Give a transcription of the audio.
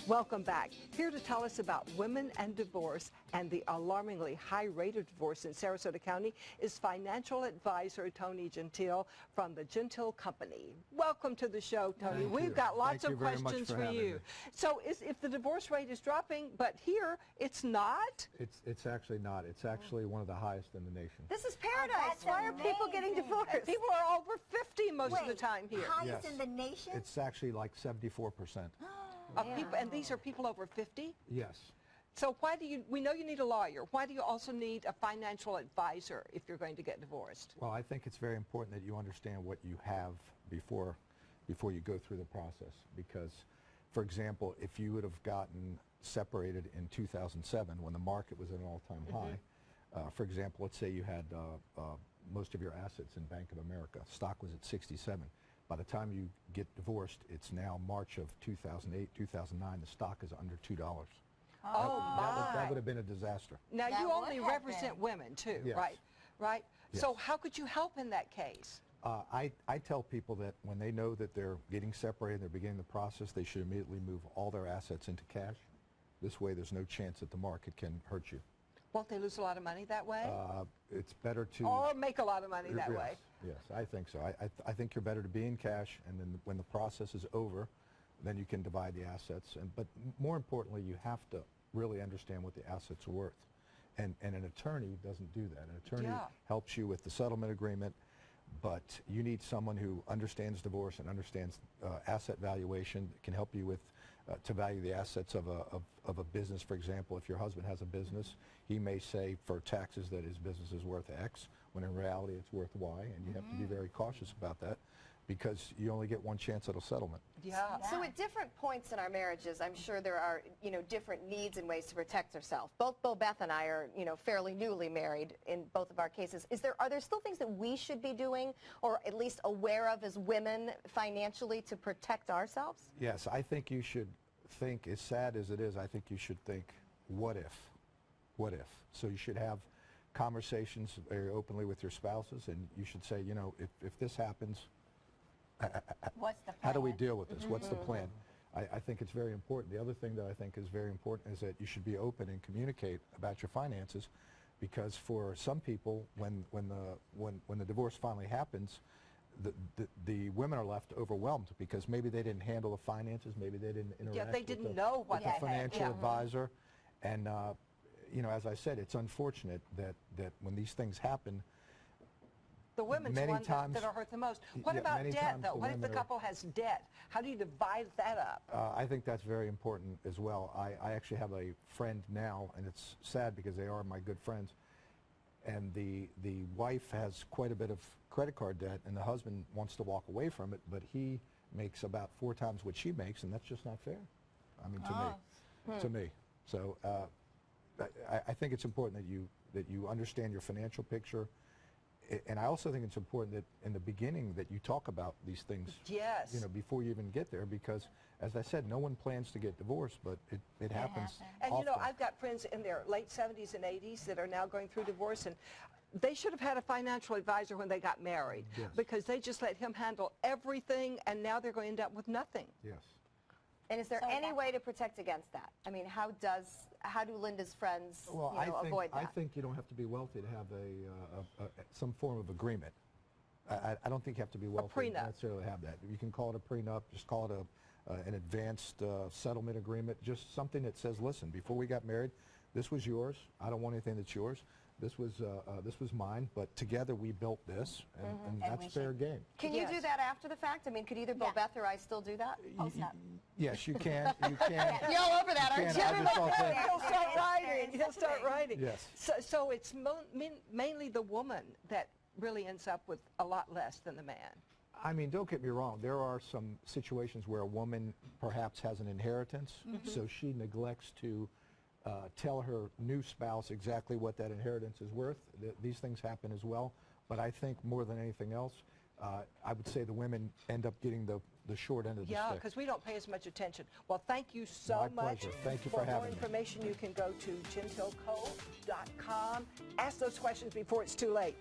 Welcome back. Here to tell us about women and divorce and the alarmingly high rate of divorce in Sarasota County is financial advisor Tony Gentile from the Gentile Company. Welcome to the show, Tony. We've got lots of questions for you. So if the divorce rate is dropping, but here it's not? It's actually not. It's actually one of the highest in the nation. This is paradise. Why are people getting divorced? People are over 50 most of the time here. Highest in the nation? It's actually like 74%. People, and these are people over 50? Yes. So why do you, we know you need a lawyer, why do you also need a financial advisor if you're going to get divorced? Well, I think it's very important that you understand what you have before you go through the process. Because, for example, if you would have gotten separated in 2007 when the market was at an all-time high, for example, let's say you had most of your assets in Bank of America. Stock was at 67. By the time you get divorced, it's now March of 2008, 2009. The stock is under $2. Oh, my. That would have been a disaster. Now, you only represent women, too, yes. right? Right? Yes. So how could you help in that case? I tell people that when they know that they're getting separated, they're beginning the process, they should immediately move all their assets into cash. This way, there's no chance that the market can hurt you. Won't they lose a lot of money that way? It's better to... Or make a lot of money that way? Yes, I think so. I think you're better to be in cash, and then when the process is over, then you can divide the assets. But more importantly, you have to really understand what the assets are worth. And an attorney doesn't do that. An attorney helps you with the settlement agreement, but you need someone who understands divorce and understands asset valuation, can help you with to value the assets of a business. For example, if your husband has a business, he may say for taxes that his business is worth X, when in reality it's worth Y, and you have to be very cautious about that because you only get one chance at a settlement. Yeah. So at different points in our marriages, I'm sure there are, different needs and ways to protect ourselves. Both Beth and I are, fairly newly married in both of our cases. Are there still things that we should be doing or at least aware of as women financially to protect ourselves? Yes, I think you should think, as sad as it is, I think you should think, what if? What if? So you should have conversations very openly with your spouses, and you should say, if this happens, what's the plan? How do we deal with this? What's the plan? I think it's very important. The other thing that I think is very important is that you should be open and communicate about your finances, because for some people, when the divorce finally happens, the women are left overwhelmed because maybe they didn't handle the finances, maybe they didn't interact with the financial advisor, and as I said, it's unfortunate that when these things happen, the women's ones that are hurt the most. What about debt, though? What if the couple has debt? How do you divide that up? I think that's very important as well. I actually have a friend now, and it's sad because they are my good friends, and the wife has quite a bit of credit card debt, and the husband wants to walk away from it, but he makes about 4 times what she makes, and that's just not fair. I mean, to me. So I think it's important that you understand your financial picture. And I also think it's important that in the beginning that you talk about these things, before you even get there, because as I said, no one plans to get divorced, but it happens And often. I've got friends in their late 70s and 80s that are now going through divorce, and they should have had a financial advisor when they got married, because they just let him handle everything, and now they're going to end up with nothing. Yes. And is there any way to protect against that? I mean, how do Linda's friends avoid that? I think you don't have to be wealthy to have some form of agreement. I don't think you have to be wealthy to necessarily have that. You can call it a prenup, just call it an advanced settlement agreement, just something that says, listen, before we got married, this was yours. I don't want anything that's yours. This was mine, but together we built this, and that's fair game. Can you do that after the fact? I mean, could either Beth or I still do that? Yes, you can. You can. You're all over that, aren't you? He'll start writing. He'll start writing. Yes. So it's mainly the woman that really ends up with a lot less than the man. I mean, don't get me wrong. There are some situations where a woman perhaps has an inheritance, so she neglects to tell her new spouse exactly what that inheritance is worth. These things happen as well. But I think more than anything else, I would say the women end up getting the short end of the stick. Yeah, because we don't pay as much attention. Well, thank you so much. Pleasure. Thank you for having me. more information, you can go to gentileco.com. Ask those questions before it's too late.